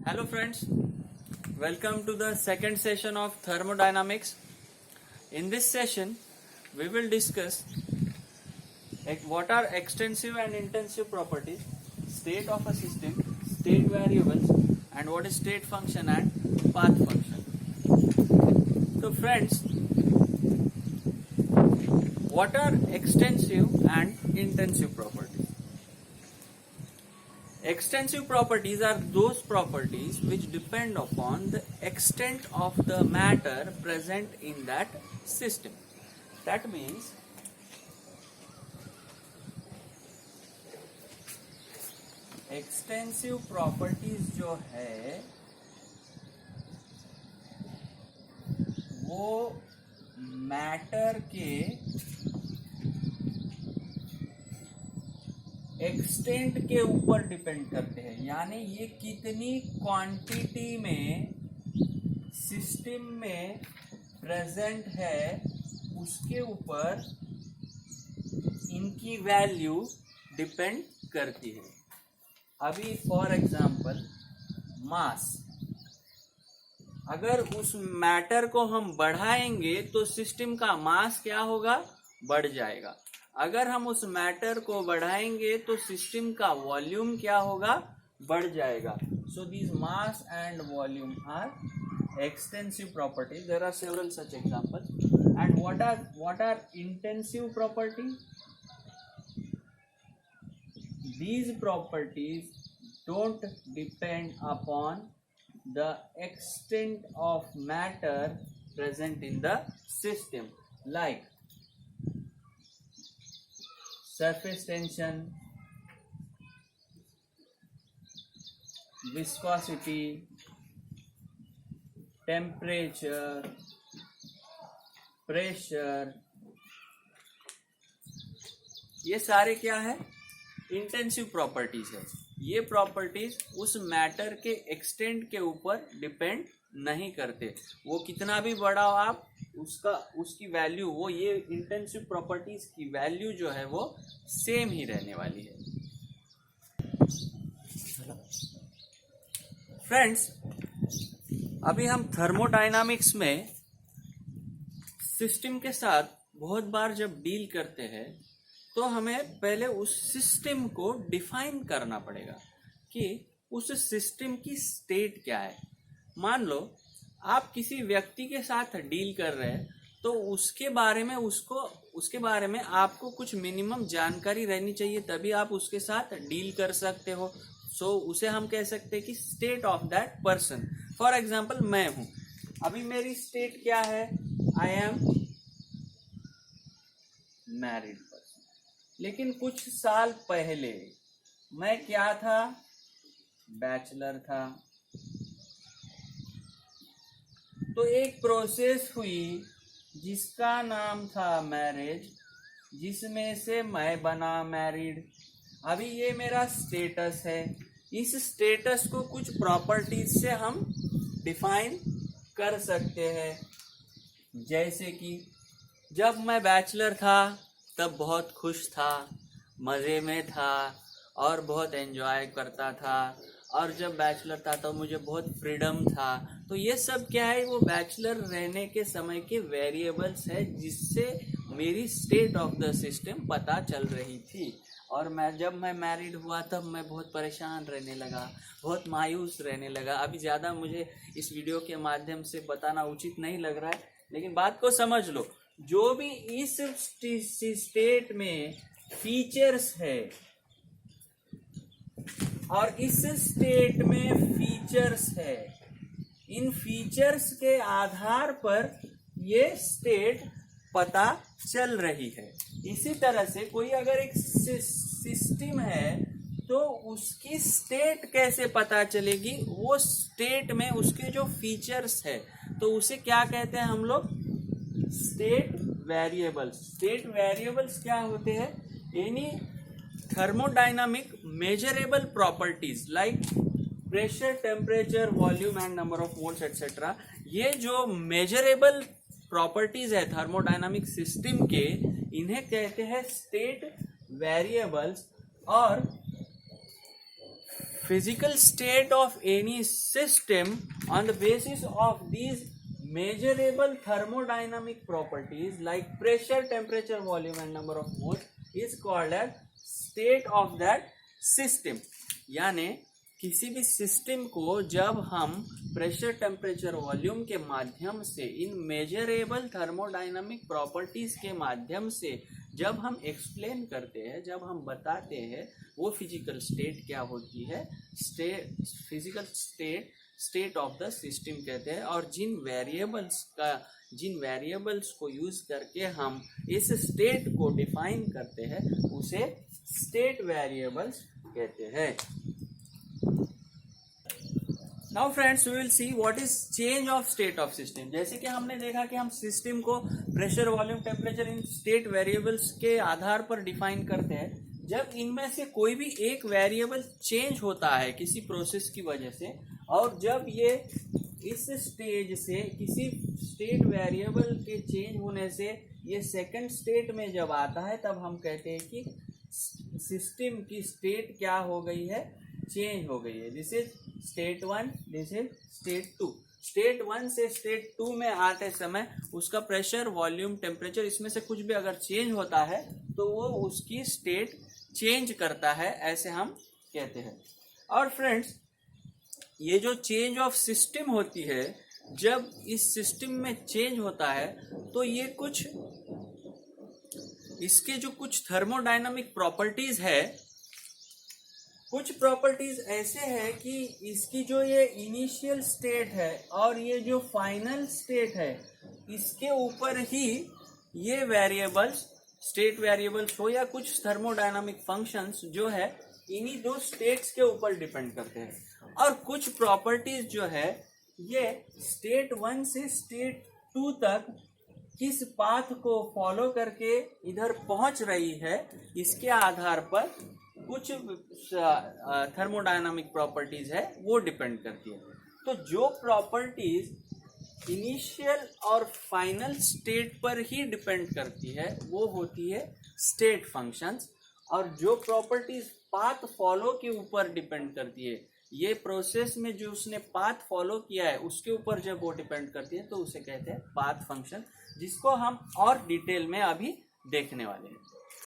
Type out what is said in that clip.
Hello friends, welcome to the second session of thermodynamics. In this session, we will discuss what are extensive and intensive properties, state of a system, state variables, and what is state function and path function. So friends, what are extensive and intensive properties? Extensive properties are those properties which depend upon the extent of the matter present in that system. That means extensive properties जो है वो matter के extent के ऊपर depend करते हैं, यानी ये कितनी क्वांटिटी में सिस्टम में प्रेजेंट है उसके ऊपर इनकी वैल्यू डिपेंड करती है. अभी फॉर एग्जांपल मास, अगर उस मैटर को हम बढ़ाएंगे तो सिस्टम का मास क्या होगा, बढ़ जाएगा. अगर हम उस मैटर को बढ़ाएंगे तो सिस्टम का वॉल्यूम क्या होगा, बढ़ जाएगा. So these mass and volume are extensive properties. There are several such examples. And what are intensive properties? These properties don't depend upon the extent of matter present in the system, like surface tension, viscosity, temperature, pressure. ये सारे क्या है, intensive properties है. ये properties उस matter के extent के ऊपर डिपेंड नहीं करते. वो कितना भी बड़ा हो आप उसकी वैल्यू, वो ये इंटेंसिव प्रॉपर्टीज की वैल्यू जो है वो सेम ही रहने वाली है. फ्रेंड्स, अभी हम थर्मोडायनामिक्स में सिस्टम के साथ बहुत बार जब डील करते हैं तो हमें पहले उस सिस्टम को डिफाइन करना पड़ेगा कि उस सिस्टम की स्टेट क्या है. मान लो आप किसी व्यक्ति के साथ डील कर रहे हैं तो उसके बारे में आपको कुछ मिनिमम जानकारी रहनी चाहिए, तभी आप उसके साथ डील कर सकते हो. सो उसे हम कह सकते हैं कि state of that person. For example मैं हूं, अभी मेरी स्टेट क्या है, आई एम मैरिड. लेकिन कुछ साल पहले मैं क्या था, बैचलर था. तो एक प्रोसेस हुई जिसका नाम था मैरिज, जिसमें से मैं बना मैरिड. अभी ये मेरा स्टेटस है. इस स्टेटस को कुछ प्रॉपर्टीज से हम डिफाइन कर सकते हैं. जैसे कि जब मैं बैचलर था तब बहुत खुश था, मज़े में था और बहुत एंजॉय करता था. और जब बैचलर था तो मुझे बहुत फ्रीडम था. तो ये सब क्या है, वो बैचलर रहने के समय के वेरिएबल्स है जिससे मेरी स्टेट ऑफ द सिस्टम पता चल रही थी. और जब मैं मैरिड हुआ तब मैं बहुत परेशान रहने लगा, बहुत मायूस रहने लगा. अभी ज़्यादा मुझे इस वीडियो के माध्यम से बताना उचित नहीं लग रहा है, लेकिन बात को समझ लो. जो भी इस स्टेट में फीचर्स है और इस स्टेट में फीचर्स है, इन फीचर्स के आधार पर ये स्टेट पता चल रही है. इसी तरह से कोई अगर एक सिस्टम है तो उसकी स्टेट कैसे पता चलेगी, वो स्टेट में उसके जो फीचर्स है तो उसे क्या कहते हैं हम लोग, स्टेट वेरिएबल्स. स्टेट वेरिएबल्स क्या होते हैं, any thermodynamic measurable properties like pressure, temperature, volume and number of moles etcetera. ये जो मेजरेबल प्रॉपर्टीज है थर्मोडायनामिक सिस्टम के, इन्हें कहते हैं स्टेट वेरिएबल्स. और physical state of any system on the basis of these measurable thermodynamic properties like pressure, temperature, volume and number of moles is called as state of that system. यानी किसी भी system को जब हम pressure, temperature, volume के माध्यम से, इन measurable thermodynamic properties के माध्यम से जब हम एक्सप्लेन करते हैं, जब हम बताते हैं, वो फिजिकल स्टेट क्या होती है, physical state of the system कहते हैं. और जिन वेरिएबल्स को यूज करके हम इस स्टेट को डिफाइन करते हैं उसे स्टेट वेरिएबल्स कहते हैं. Now friends, we will see what is change of state of system. जैसे कि हमने देखा कि हम सिस्टम को प्रेशर, वॉल्यूम, टेम्परेचर इन स्टेट वेरिएबल्स के आधार पर डिफाइन करते हैं. जब इनमें से कोई भी एक वेरिएबल चेंज होता है किसी प्रोसेस की वजह से, और जब ये इस स्टेज से किसी स्टेट वेरिएबल के चेंज होने से ये सेकंड स्टेट में जब आता है, तब हम कहते हैं कि सिस्टम की स्टेट क्या हो गई है, चेंज हो गई है. This is state 1, this is state 2. State 1 से स्टेट 2 में आते समय उसका प्रेशर, वॉल्यूम, टेम्परेचर, इसमें से कुछ भी अगर चेंज होता है तो वो उसकी स्टेट चेंज करता है, ऐसे हम कहते हैं. और फ्रेंड्स, ये जो चेंज ऑफ सिस्टम होती है, जब इस सिस्टम में चेंज होता है तो ये कुछ इसके जो कुछ थर्मोडायनामिक प्रॉपर्टीज है, कुछ प्रॉपर्टीज ऐसे है कि इसकी जो ये इनिशियल स्टेट है और ये जो फाइनल स्टेट है, इसके ऊपर ही ये वेरिएबल्स, स्टेट वेरिएबल्स हो या कुछ थर्मोडायनामिक फंक्शंस जो है, इन्हीं दो स्टेट्स के ऊपर डिपेंड करते हैं. और कुछ प्रॉपर्टीज जो है ये स्टेट 1 से स्टेट 2 तक किस पाथ को फॉलो करके इधर पहुंच रही है, इसके आधार पर कुछ थर्मोडायनामिक प्रॉपर्टीज है वो डिपेंड करती है. तो जो प्रॉपर्टीज इनिशियल और फाइनल स्टेट पर ही डिपेंड करती है वो होती है स्टेट फंक्शंस. और जो प्रॉपर्टीज पाथ फॉलो के ऊपर डिपेंड करती है, ये प्रोसेस में जो उसने पाथ फॉलो किया है उसके ऊपर जब वो डिपेंड करती है तो उसे कहते हैं पाथ फंक्शन, जिसको हम और डिटेल में अभी देखने वाले हैं.